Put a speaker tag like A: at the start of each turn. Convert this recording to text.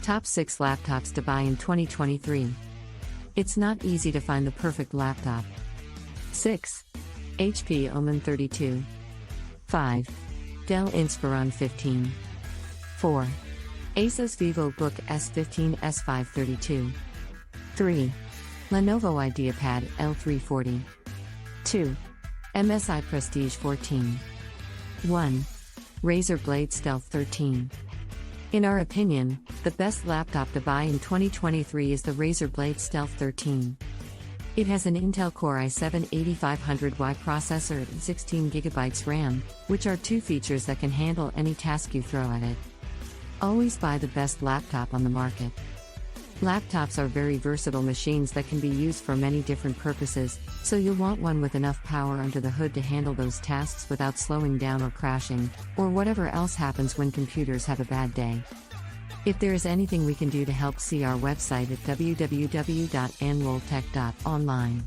A: Top 6 laptops to buy in 2023. It's not easy to find the perfect laptop. 6. HP Omen 32. 5. Dell Inspiron 15. 4. ASUS VivoBook S15 S532. 3. Lenovo Ideapad L340. 2. MSI Prestige 14. 1. Razer Blade Stealth 13. In our opinion, the best laptop to buy in 2023 is the Razer Blade Stealth 13. It has an Intel Core i7-8500Y processor and 16GB RAM, which are two features that can handle any task you throw at it. Always buy the best laptop on the market. Laptops are very versatile machines that can be used for many different purposes, so you'll want one with enough power under the hood to handle those tasks without slowing down or crashing, or whatever else happens when computers have a bad day. If there is anything we can do to help, see our website at www.anwoltech.online.